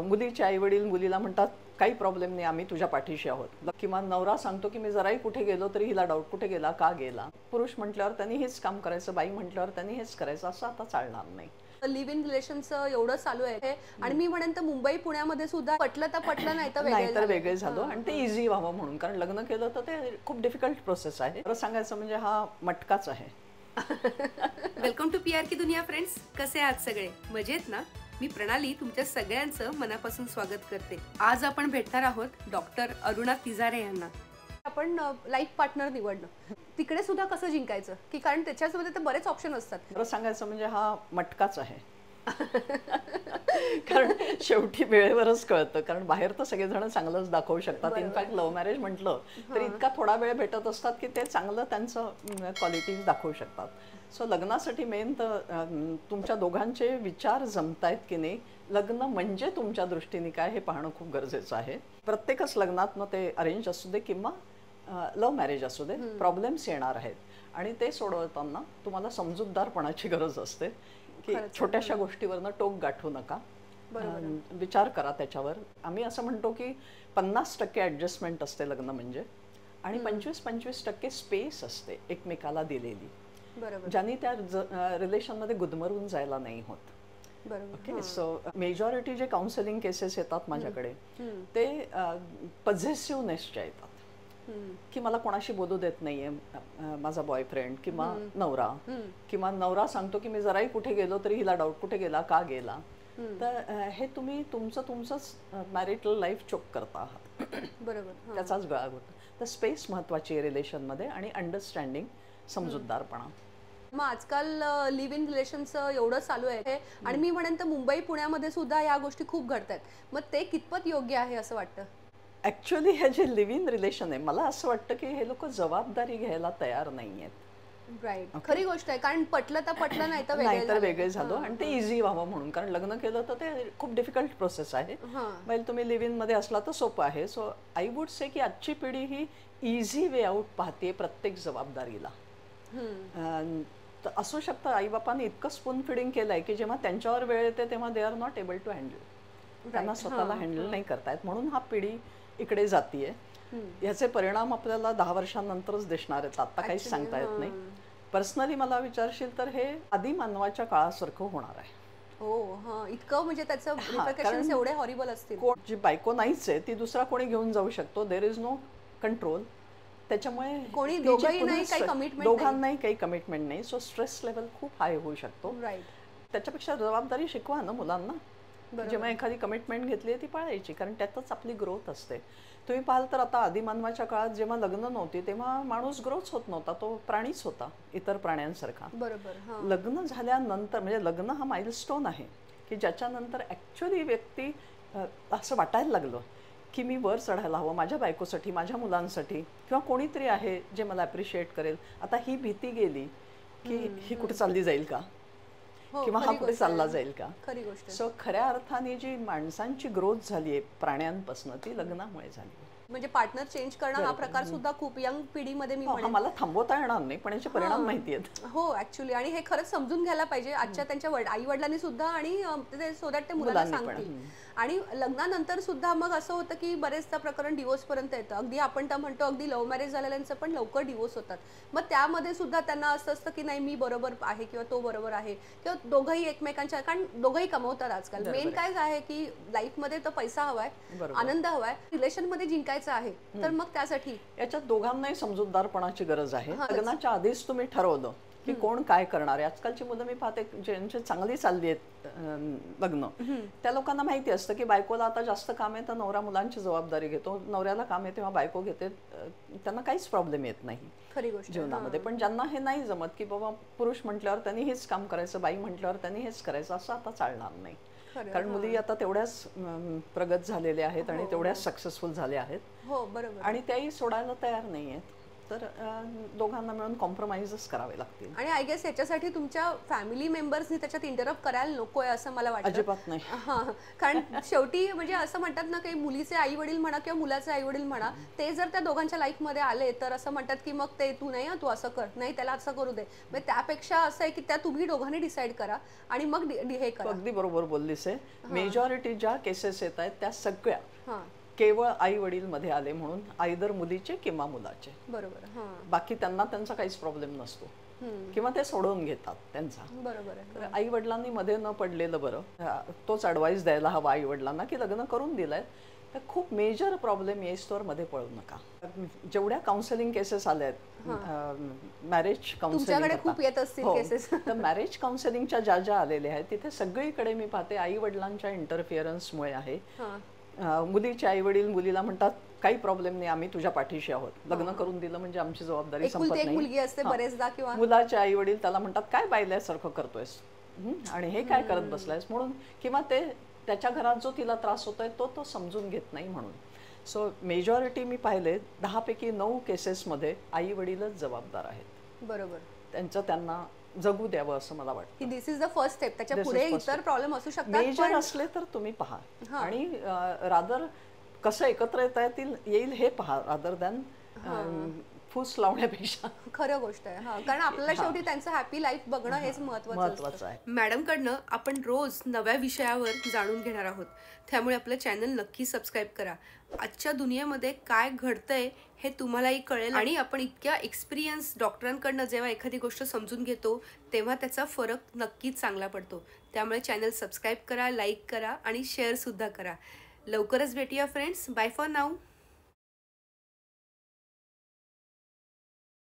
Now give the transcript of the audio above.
मुलीचे आई वडील मुलीला म्हणतात काही प्रॉब्लेम नाही, आम्ही तुझ्या पाठीशी आहोत. किंवा नवरा सांगतो की मी जराही कुठे गेलो तरी हिला डाऊट, कुठे गेला, का गेला. पुरुष म्हटल्यावर त्यांनी हेच काम करायचं, बाई म्हटल्यावर त्यांनी हेच करायचं, असं आता चालणार नाही. लिव्ह इन रिलेशनचं एवढं चालू आहे आणि मी म्हणेन तर मुंबई पुण्यामध्ये सुद्धा पटलं तर पटलं, नाही तर वेगळे झालो. आणि ते इझी व्हावं म्हणून, कारण लग्न केलं तर ते खूप डिफिकल्ट प्रोसेस आहे. खरं सांगायचं म्हणजे हा मटकाच आहे. वेलकम टू PR की दुनिया फ्रेंड्स. कसे आहात सगळे? मजेत ना? मी प्रणाली तुमच्या सगळ्यांचं मनापासून स्वागत करते. आज आपण भेटणार आहोत डॉक्टर अरुणा तिजारे यांना. आपण लाईफ पार्टनर निवडणं तिकडे सुद्धा कसं जिंकायचं, की कारण त्याच्यासोबत तर बरेच ऑप्शन असतात. खरं सांगायचं म्हणजे हा मटकाच आहे. कारण शेवटी वेळेवरच कळतं, कारण बाहेर तर सगळेजण चांगलंच दाखवू शकतात. इनफॅक्ट लव्ह मॅरेज म्हटलं तर इतका थोडा वेळ भेटत असतात की ते चांगलं त्यांचं क्वालिटीज दाखवू शकतात. सो लग्नासाठी मेन तर तुमच्या दोघांचे विचार जमतायत की नाही, लग्न म्हणजे तुमच्या दृष्टीने काय हे पाहणं खूप गरजेचं आहे. प्रत्येकच लग्नात मग ते अरेंज असू दे किंवा लव्ह मॅरेज असू दे, प्रॉब्लेम्स येणार आहेत आणि ते सोडवताना तुम्हाला समजूतदारपणाची गरज असते की छोट्याशा गोष्टीवरनं टोक गाठू नका, विचार करा त्याच्यावर. आम्ही असं म्हणतो की 50% ॲडजस्टमेंट असते लग्न म्हणजे, आणि 25% स्पेस असते एकमेकाला दिलेली, ज्यांनी त्या रिलेशनमध्ये गुदमरून जायला नाही होत. ओके. सो मेजॉरिटी जे काउन्सिलिंग केसेस येतात माझ्याकडे ते पझेसिव्हनेसच्या येतात, की मला कोणाशी बोलू देत नाहीये माझा बॉयफ्रेंड किंवा नवरा, किंवा नवरा सांगतो की मी जराही कुठे गेलो तरी हिला डाऊट, कुठे गेला, का गेला. तर हे तुम्ही तुमचंच मॅरिटल लाईफ चोक करता आहात. बरोबर. त्याचाच गळा होतो. तर स्पेस महत्वाची आहे रिलेशनमध्ये, आणि अंडरस्टँडिंग, समजूतदारपणा. मग आजकाल लिव्ह इन रिलेशनचं एवढं चालू आहे आणि मी म्हणेन तर मुंबई पुण्यामध्ये सुद्धा या गोष्टी खूप घडतात. मग ते कितपत योग्य आहे असं वाटतं? ॲक्च्युली हे जे लिव्ह इन रिलेशन आहे, मला असं वाटतं की हे लोक जबाबदारी घ्यायला तयार नाही आहेत. राईट. खरी गोष्ट आहे, कारण पटलं तर पटलं, नाही तर वेगळे झालो. आणि ते इझी व्हावं म्हणून, कारण लग्न केलं तर ते खूप डिफिकल्ट प्रोसेस आहे. वेल तुम्ही लिव्ह इन मध्ये असला तर सोपं आहे. सो आय वुड से की आजची पिढी ही इझी वे आउट पाहते प्रत्येक जबाबदारीला. तर असू शकतं आईबापांनी इतकं स्पून फिडिंग केलंय की जेव्हा त्यांच्यावर वेळ येते तेव्हा they are not able to handle, त्यांना स्वतःला हँडल नाही करतायत, म्हणून हा पिढी इकडे जातीये. याचे परिणाम आपल्याला 10 वर्षांनंतरच दिसणार आहेत, आता काहीच सांगता येत नाही. पर्सनली मला विचारशील तर हे आधी मानवाच्या काळासारखं होणार आहे. हो, इतकं म्हणजे त्याचं रिपरकशन्स एवढे हॉरिबल असतील. जी बायको नाहीच आहे ती दुसरा कोणी घेऊन जाऊ शकतो, देर इज नो कंट्रोल. त्याच्यामुळे दोघांनाही काही कमिटमेंट नाही. सो स्ट्रेस लेवल खूप हाय होऊ शकतो. त्याच्यापेक्षा जबाबदारी शिकवा ना मुलांना. जेव्हा एखादी कमिटमेंट घेतली आहे ती पाळायची, कारण त्यातच आपली ग्रोथ असते. तुम्ही पाहाल तर आता आदिमानवाच्या काळात जेव्हा लग्न नव्हती तेव्हा माणूस ग्रोथ होत नव्हता, तो प्राणीच होता इतर प्राण्यांसारखा. बरोबर. लग्न झाल्यानंतर म्हणजे लग्न हा माइलस्टोन आहे की ज्याच्यानंतर ॲक्च्युली व्यक्ती असं वाटायला लागलं की मी वर चढायला हवं माझ्या बायकोसाठी, माझ्या मुलांसाठी, किंवा कोणीतरी आहे जे मला ॲप्रिशिएट करेल. आता ही भीती गेली की ही कुठे चालली जाईल का, किंवा हा कुठे चालला जाईल का. सो खऱ्या अर्थाने जी माणसांची ग्रोथ झाली आहे प्राण्यांपासून ती लग्नामुळे झाली. म्हणजे पार्टनर चेंज करणं हा प्रकार सुद्धा खूप यंग पिढीमध्ये मी मला थांबवता येणार नाही, पण याचे परिणाम माहिती आहेत. हो ऍक्च्युली, आणि हे खरंच समजून घ्यायला पाहिजे आजच्या त्यांच्या आई वडिलांनी सुद्धा, आणि सो दॅट ते मुलांना सांगतील. आणि लग्नानंतर सुद्धा मग असं होतं की बरेचदा प्रकरण डिवोर्स पर्यंत येतं. अगदी आपण तर म्हणतो अगदी लव्ह मॅरेज झालेल्यांचं पण लवकर डिवोर्स होतात. मग त्यामध्ये सुद्धा त्यांना असं असतं की नाही मी बरोबर आहे किंवा तो बरोबर आहे, किंवा दोघंही एकमेकांच्या, कारण दोघंही कमवतात आजकाल. मेन काय आहे की लाईफमध्ये तर पैसा हवाय, आनंद हवाय, रिलेशनमध्ये जिंकायचं आहे, तर मग त्यासाठी याच्यात दोघांनाही समजूतदारपणाची गरज आहे. लग्नाच्या आधीच तुम्ही ठरवलं की कोण काय करणार आहे. आजकालची मुलं मी पाहते ज्यांची चांगली चालली आहेत लग्न, त्या लोकांना माहिती असतं की बायकोला आता जास्त काम आहे तर नवरा मुलांची जबाबदारी घेतो, नवऱ्याला काम आहे तेव्हा बायको घेते, त्यांना काहीच प्रॉब्लेम येत नाही खरी गोष्ट जीवनामध्ये. पण ज्यांना हे नाही जमत की बाबा पुरुष म्हटल्यावर त्यांनी हेच काम करायचं, बाई म्हटल्यावर त्यांनी हेच करायचं, असं आता चालणार नाही. कारण मुली आता तेवढ्याच प्रगत झालेल्या आहेत आणि तेवढ्याच सक्सेसफुल झाल्या आहेत. हो बरोबर. आणि त्याही सोडायला तयार नाही आहेत. तर दोघांना मिळून कॉम्प्रोमाइजच करावे लागतील. आणि आय गेस याच्यासाठी तुमच्या फॅमिली मेंबर्सनी त्याच्यात इंटरप्ट करायला नकोय असं मला वाटतं. अजिबात नाही. हां, कारण शेवटी म्हणजे असं म्हणतात ना, काही मुलीचे आई वडील म्हणा किंवा मुलाचे आई वडील म्हणा, ते जर त्या दोघांच्या लाईफमध्ये आले तर असं म्हणतात की मग ते तू नाही, तू असं कर, नाही त्याला असं करू दे. म्हणजे त्यापेक्षा असं आहे की त्या तुम्ही दोघांनी डिसाईड करा आणि मग हे करा. अगदी बरोबर बोललीस आहे. मेजॉरिटी ज्या केसेस येत आहेत त्या सगळ्या हां, केवळ आई वडील मध्ये आले म्हणून, आयदर मुलीचे किंवा मुलाचे. बरोबर. हां, बाकी त्यांना त्यांचा काहीच प्रॉब्लेम नसतो किंवा ते सोडवून घेतात त्यांचा. बरोबर आहे. तर आई वडिलांनी मध्ये न पडलेलं बरं. तोच ॲडवाईस द्यायला हवा आई वडिलांना की लग्न करून दिलंय तर खूप मेजर प्रॉब्लेम येईस्तोवर मध्ये पळू नका. जेवढ्या काउन्सिलिंग केसेस आल्या आहेत, मॅरेज तुमच्याकडे खूप येत असतील केसेस. तर मॅरेज काउन्सिलिंगच्या ज्या ज्या आलेल्या आहेत तिथे सगळीकडे मी पाहते आई वडिलांच्या इंटरफिअरन्समुळे आहे. मुलीचे आई वडील मुलीला म्हणतात काही प्रॉब्लेम नाही, आम्ही तुझ्या पाठीशी आहोत, लग्न करून दिलं म्हणजे आमची जबाबदारी संपत नाही. मुलगी असते बरेचदा. किंवा मुलाचे आई वडील त्याला म्हणतात काय बायल्यासारखं करतोयस आणि हे काय करत बसलायस म्हणून, किंवा ते त्याच्या घरात जो तिला त्रास होतोय तो समजून घेत नाही म्हणून. सो मेजॉरिटी मी पाहिले 10 पैकी 9 केसेसमध्ये आई वडीलच जबाबदार आहेत. बरोबर. त्यांना जगू द्यावं असं मला वाटतं की दिस इज द फर्स्ट स्टेप. त्याच्या पुढे इतर प्रॉब्लेम असू शकतात. मेजर असले तर तुम्ही पहा आणि रादर कसं एकत्र येईल हे पहा, रादर दॅन फूस लावण्यापेक्षा. खरं गोष्ट आहे. हा, कारण आपल्याला शेवटी त्यांचं हॅपी लाईफ बघणं हेच महत्त्वाचं आहे. मॅडमकडनं आपण रोज नव्या विषयावर जाणून घेणार आहोत, त्यामुळे आपलं चॅनल नक्की सबस्क्राईब करा. आजच्या दुनियेमध्ये काय घडतंय हे तुम्हालाही कळेल आणि आपण इतक्या एक्सपिरियन्स डॉक्टरांकडनं जेव्हा एखादी गोष्ट समजून घेतो तेव्हा त्याचा फरक नक्कीच चांगला पडतो. त्यामुळे चॅनल सबस्क्राईब करा, लाईक करा आणि शेअर सुद्धा करा. लवकरच भेटूया फ्रेंड्स. Bye for now.